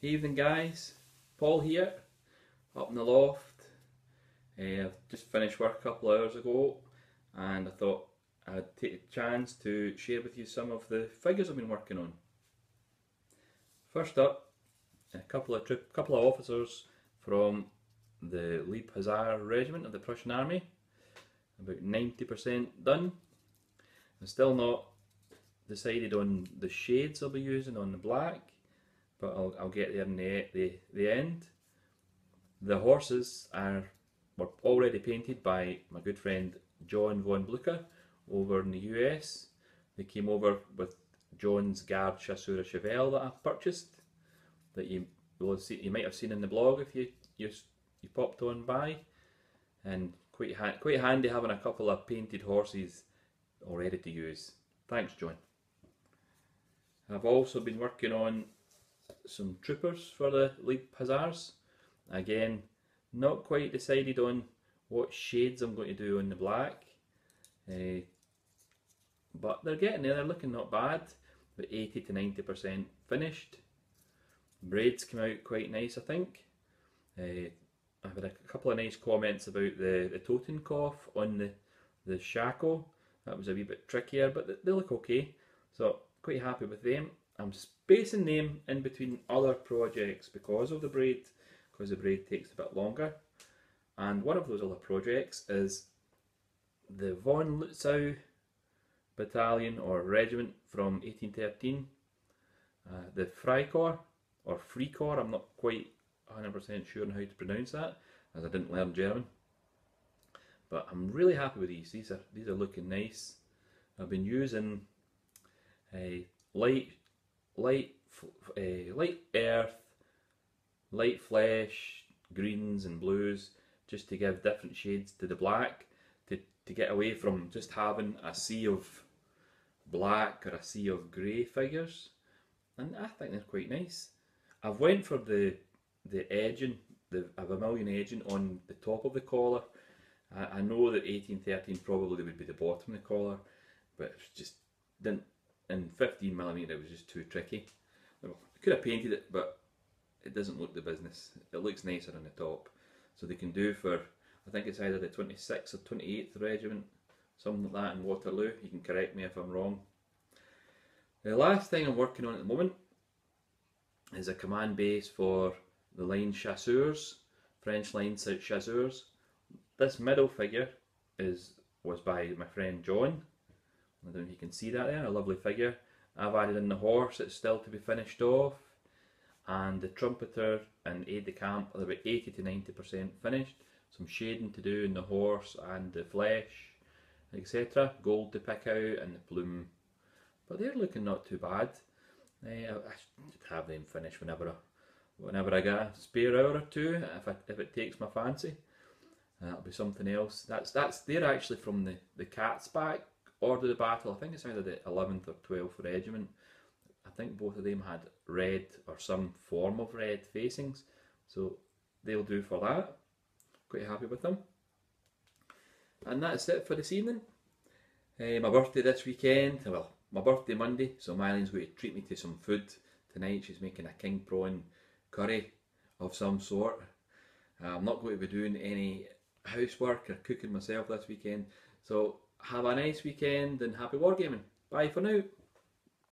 Evening guys, Paul here, up in the loft. I've just finished work a couple of hours ago and I thought I'd take a chance to share with you some of the figures I've been working on. First up, a couple of officers from the Lieb Hussar regiment of the Prussian army, about 90% done. I'm still not decided on the shades I'll be using on the black, but I'll get there in the end. The horses were already painted by my good friend John von Blucher over in the US. They came over with John's Guard Chasseur Cheval that I purchased, that you might have seen in the blog if you popped on by, and quite handy having a couple of painted horses all ready to use. Thanks, John. I've also been working on some troopers for the Lieb Hussars. Again, not quite decided on what shades I'm going to do on the black, but they're getting there. They're looking not bad, but 80 to 90% finished. Braids came out quite nice, I think. I've had a couple of nice comments about the Totenkopf on the shackle. That was a wee bit trickier, but they look okay, so quite happy with them. I'm spacing them in between other projects because of the braid, because the braid takes a bit longer. And one of those other projects is the von Lützow battalion or regiment from 1813, the Freikorps or Freikorps. I'm not quite 100% sure on how to pronounce that, as I didn't learn German. But I'm really happy with these. These are looking nice. I've been using light earth, light flesh, greens and blues, just to give different shades to the black, to get away from just having a sea of black or a sea of grey figures. And I think they're quite nice. I've went for the edging, a vermilion edging on the top of the collar. I know that 1813 probably would be the bottom of the collar, but it just didn't. In 15mm it was just too tricky. I could have painted it, but it doesn't look the business. It looks nicer on the top. So they can do for, I think it's either the 26th or 28th regiment, something like that in Waterloo. You can correct me if I'm wrong. The last thing I'm working on at the moment is a command base for the line chasseurs, French line chasseurs. This middle figure was by my friend John. I don't know if you can see that there, a lovely figure. I've added in the horse, it's still to be finished off, and the trumpeter and aide-de-camp are about 80 to 90% finished. Some shading to do in the horse and the flesh, etc. Gold to pick out and the plume. But they're looking not too bad. I should have them finished whenever I get a spare hour or two, if it takes my fancy. That'll be something else. They're actually from the Cat's Back Order of Battle. I think it's either the 11th or 12th Regiment. I think both of them had red or some form of red facings, so they'll do for that. Quite happy with them. And that's it for this evening. My birthday this weekend, well, my birthday Monday, so Mylene's going to treat me to some food tonight. She's making a king prawn curry of some sort. I'm not going to be doing any housework or cooking myself this weekend, so have a nice weekend and happy wargaming. Bye for now.